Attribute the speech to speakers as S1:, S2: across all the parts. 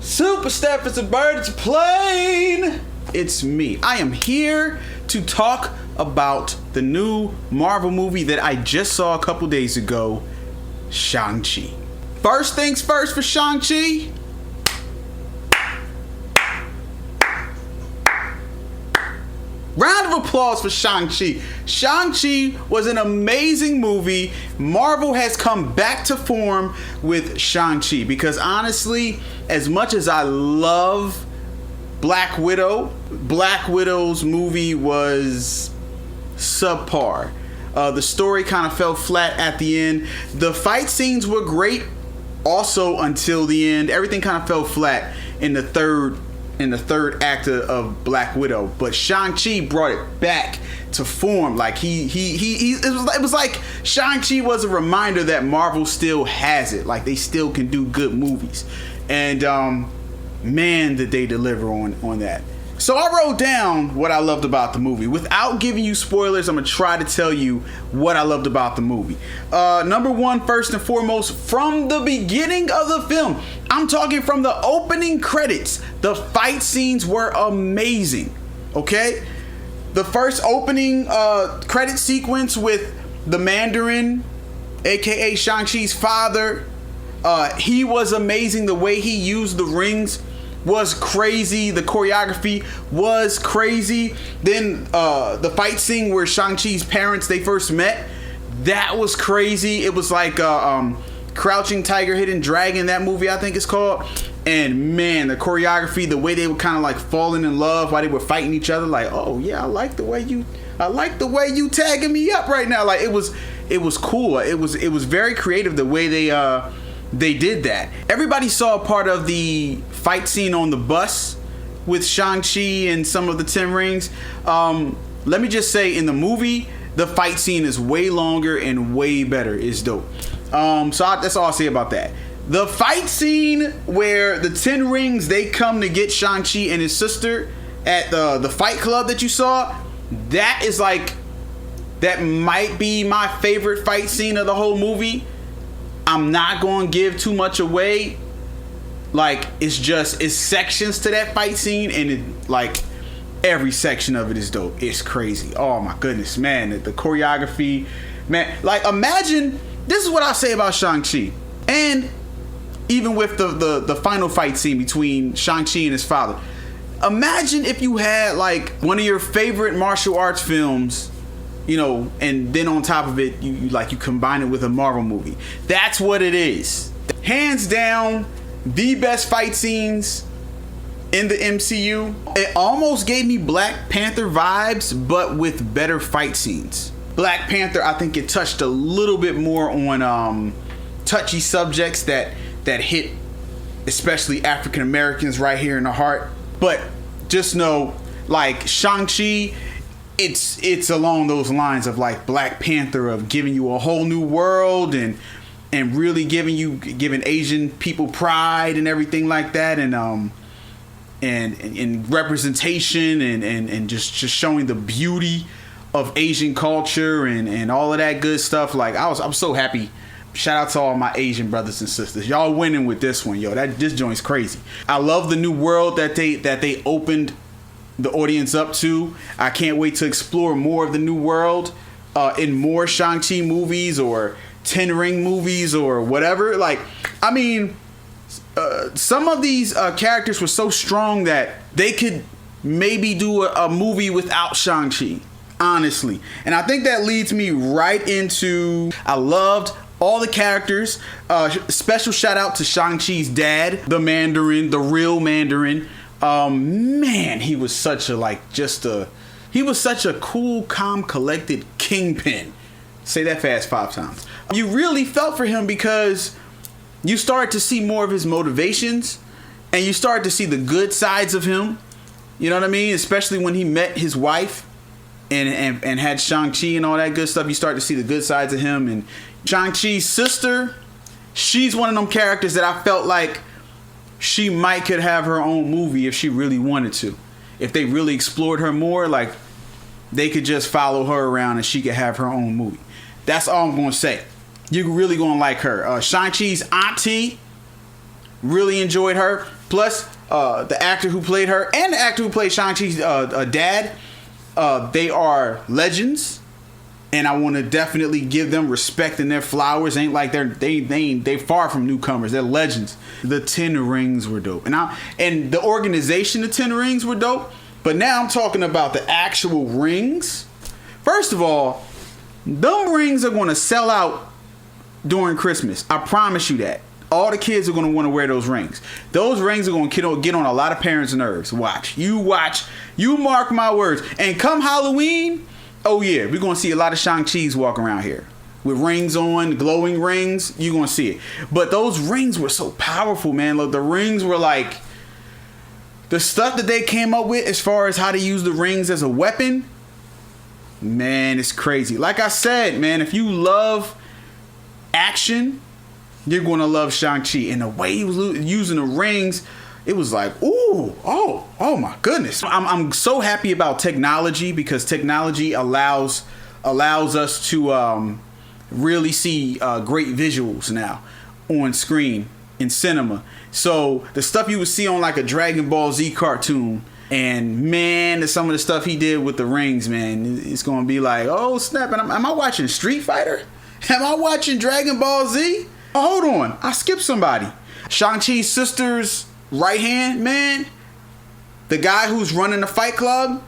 S1: Super Steff is a bird, it's a plane. It's me. I am here to talk about the new Marvel movie that I just saw a couple days ago, Shang-Chi. First things first for Shang-Chi. Round of applause for Shang-Chi. Shang-Chi was an amazing movie. Marvel has come back to form with Shang-Chi because honestly, as much as I love Black Widow, Black Widow's movie was subpar. The story kind of fell flat at the end. The fight scenes were great also until the end. Everything kind of fell flat in the third act of Black Widow, but Shang-Chi brought it back to form. Like it was like Shang-Chi was a reminder that Marvel still has it. Like they still can do good movies, and man, did they deliver on that. So I wrote down what I loved about the movie. Without giving you spoilers, I'm gonna try to tell you what I loved about the movie. Number one, first and foremost, from the beginning of the film, I'm talking from the opening credits, the fight scenes were amazing. Okay? The first opening credit sequence with the Mandarin, aka Shang-Chi's father, he was amazing. The way he used the rings was crazy. The choreography was crazy. Then the fight scene where Shang-Chi's parents, they first met, that was crazy. It was like Crouching Tiger, Hidden Dragon, that movie I think it's called. And man, the choreography, the way they were kind of like falling in love while they were fighting each other, like, oh yeah, I like the way you tagging me up right now. Like it was cool. It was very creative the way they did that. Everybody saw a part of the fight scene on the bus with Shang-Chi and some of the TenRings. Let me just say, in the movie, the fight scene is way longer and way better. It's dope. That's all I'll say about that. The fight scene where the TenRings, they come to get Shang-Chi and his sister at the fight club that you saw, that is like, that might be my favorite fight scene of the whole movie. I'm not going to give too much away. Like, it's sections to that fight scene, and like every section of it is dope. It's crazy. Oh my goodness, man. The choreography, man. Like, imagine, this is what I say about Shang-Chi. And even with the final fight scene between Shang-Chi and his father. Imagine if you had like one of your favorite martial arts films, you know, and then on top of it, you combine it with a Marvel movie. That's what it is. Hands down, the best fight scenes in the MCU. It almost gave me Black Panther vibes, but with better fight scenes. Black Panther, I think it touched a little bit more on touchy subjects that hit especially African Americans right here in the heart. But just know, like Shang-Chi, it's along those lines of like Black Panther, of giving you a whole new world and really giving Asian people pride and everything like that, and representation and just showing the beauty of Asian culture and all of that good stuff. Like I'm so happy. Shout out to all my Asian brothers and sisters. Y'all winning with this one, yo. This joint's crazy. I love the new world that they opened the audience up to. I can't wait to explore more of the new world in more Shang-Chi movies or TenRing movies or whatever. Like, I mean, some of these characters were so strong that they could maybe do a movie without Shang-Chi, honestly. And I think that leads me right into, I loved all the characters. Special shout out to Shang-Chi's dad, the Mandarin, the real Mandarin. Man, he was such a cool, calm, collected kingpin. Say that fast 5 times. You really felt for him because you started to see more of his motivations and you started to see the good sides of him. You know what I mean? Especially when he met his wife and had Shang-Chi and all that good stuff. You start to see the good sides of him. And Shang-Chi's sister, she's one of them characters that I felt like she might could have her own movie if she really wanted to. If they really explored her more, like they could just follow her around and she could have her own movie. That's all I'm going to say. You're really going to like her. Shang-Chi's auntie, Really enjoyed her. Plus, the actor who played her and the actor who played Shang-Chi's dad, they are legends. And I want to definitely give them respect and their flowers. Ain't like they far from newcomers. They're legends. The TenRings were dope, and the organization of TenRings were dope. But now I'm talking about the actual rings. First of all, them rings are going to sell out during Christmas. I promise you that. All the kids are going to want to wear those rings. Those rings are going to get on a lot of parents' nerves. Watch. You mark my words. And come Halloween, oh yeah, we're going to see a lot of Shang-Chi's walk around here. With rings on, glowing rings, you're going to see it. But those rings were so powerful, man. Look, the rings were like... The stuff that they came up with as far as how to use the rings as a weapon, man, it's crazy. Like I said, man, if you love action, you're going to love Shang-Chi. And the way he was using the rings, it was like, ooh, oh my goodness. I'm so happy about technology, because technology allows us to really see great visuals now on screen in cinema. So the stuff you would see on like a Dragon Ball Z cartoon, and man, some of the stuff he did with the rings, man, it's going to be like, oh snap, and am I watching Street Fighter? Am I watching Dragon Ball Z? Oh, hold on, I skipped somebody. Shang-Chi's sister's right hand man, the guy who's running the Fight Club,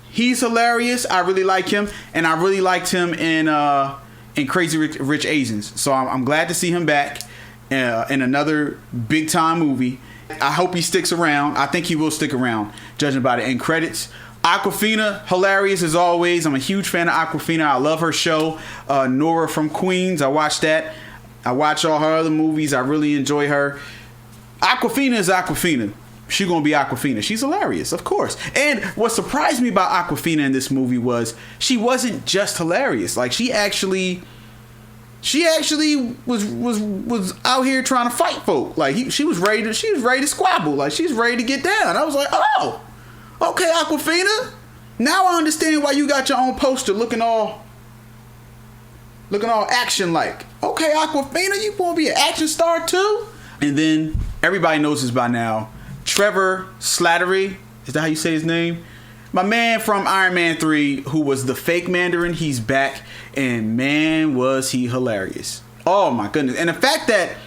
S1: he's hilarious. I really like him, and I really liked him in Crazy Rich Asians. So I'm glad to see him back in another big time movie. I hope he sticks around. I think he will stick around, judging by the end credits. Awkwafina, hilarious as always. I'm a huge fan of Awkwafina. I love her show, Nora from Queens. I watched that. I watch all her other movies. I really enjoy her. Awkwafina is Awkwafina. She's gonna be Awkwafina. She's hilarious, of course. And what surprised me about Awkwafina in this movie was she wasn't just hilarious. Like she actually was out here trying to fight folk. Like she was ready to squabble. Like she's ready to get down. I was like, oh, okay, Awkwafina. Now I understand why you got your own poster looking all action like. Okay, Awkwafina, you want to be an action star too? And then everybody knows this by now. Trevor Slattery, is that how you say his name? My man from Iron Man 3, who was the fake Mandarin, he's back, and man, was he hilarious. Oh my goodness. And the fact that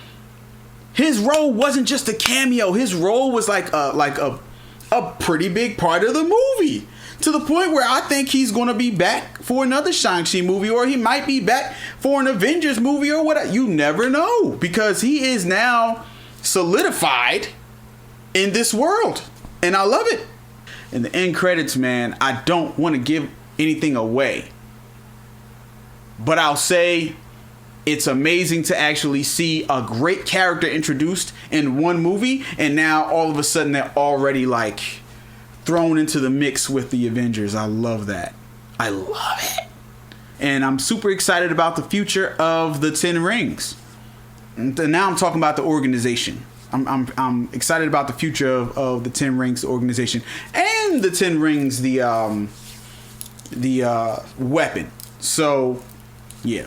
S1: his role wasn't just a cameo, his role was like a pretty big part of the movie. To the point where I think he's going to be back for another Shang-Chi movie, or he might be back for an Avengers movie or whatever. You never know, because he is now solidified in this world, and I love it. In the end credits, man, I don't want to give anything away, but I'll say it's amazing to actually see a great character introduced in one movie, and now all of a sudden they're already like thrown into the mix with the Avengers. I love that. I love it. And I'm super excited about the future of the TenRings. And now I'm talking about the organization. I'm excited about the future of the TenRings organization and the TenRings, the weapon. So yeah.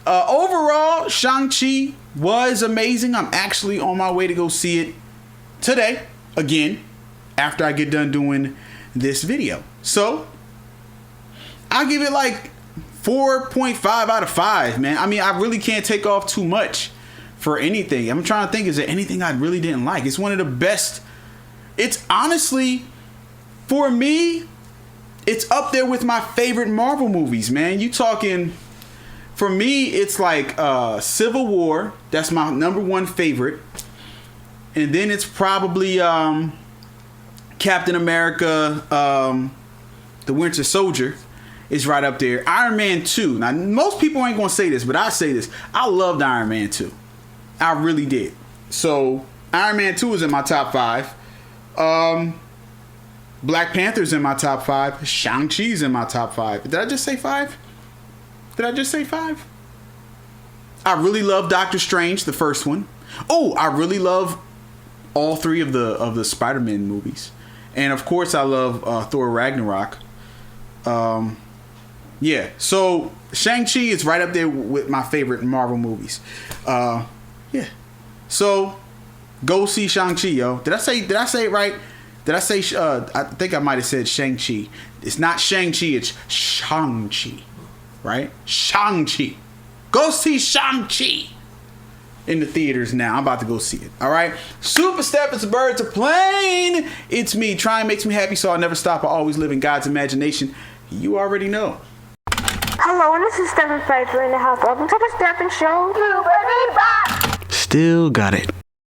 S1: Overall, Shang-Chi was amazing. I'm actually on my way to go see it today again after I get done doing this video. So I'll give it like 4.5 out of 5, man. I mean, I really can't take off too much for anything. I'm trying to think, is there anything I really didn't like? It's one of the best. It's honestly, for me, it's up there with my favorite Marvel movies, man. You talking, for me, it's like Civil War. That's my number one favorite. And then it's probably Captain America, the Winter Soldier is right up there. Iron Man 2. Now, most people ain't going to say this, but I say this. I loved Iron Man 2. I really did. So Iron Man 2 is in my top 5. Black Panther's in my top 5. Shang-Chi's in my top 5. Did I just say 5? I really love Doctor Strange, the first one. Oh, I really love all 3 of the Spider-Man movies. And of course I love Thor Ragnarok. Yeah, so Shang-Chi is right up there with my favorite Marvel movies. Yeah. So Go see Shang-Chi, yo. Did I say it right? Did I say, I think I might have said Shang-Chi. It's not Shang-Chi, it's Shang-Chi. Right? Shang-Chi. Go see Shang-Chi in the theaters now. I'm about to go see it. All right? Supa, Steff, it's birds are playing. It's me. Trying makes me happy, so I'll never stop. I always live in God's imagination. You already know.
S2: Hello, and this is StephenJPhifer in the house. Welcome to the Steffin Show.
S1: Still got it.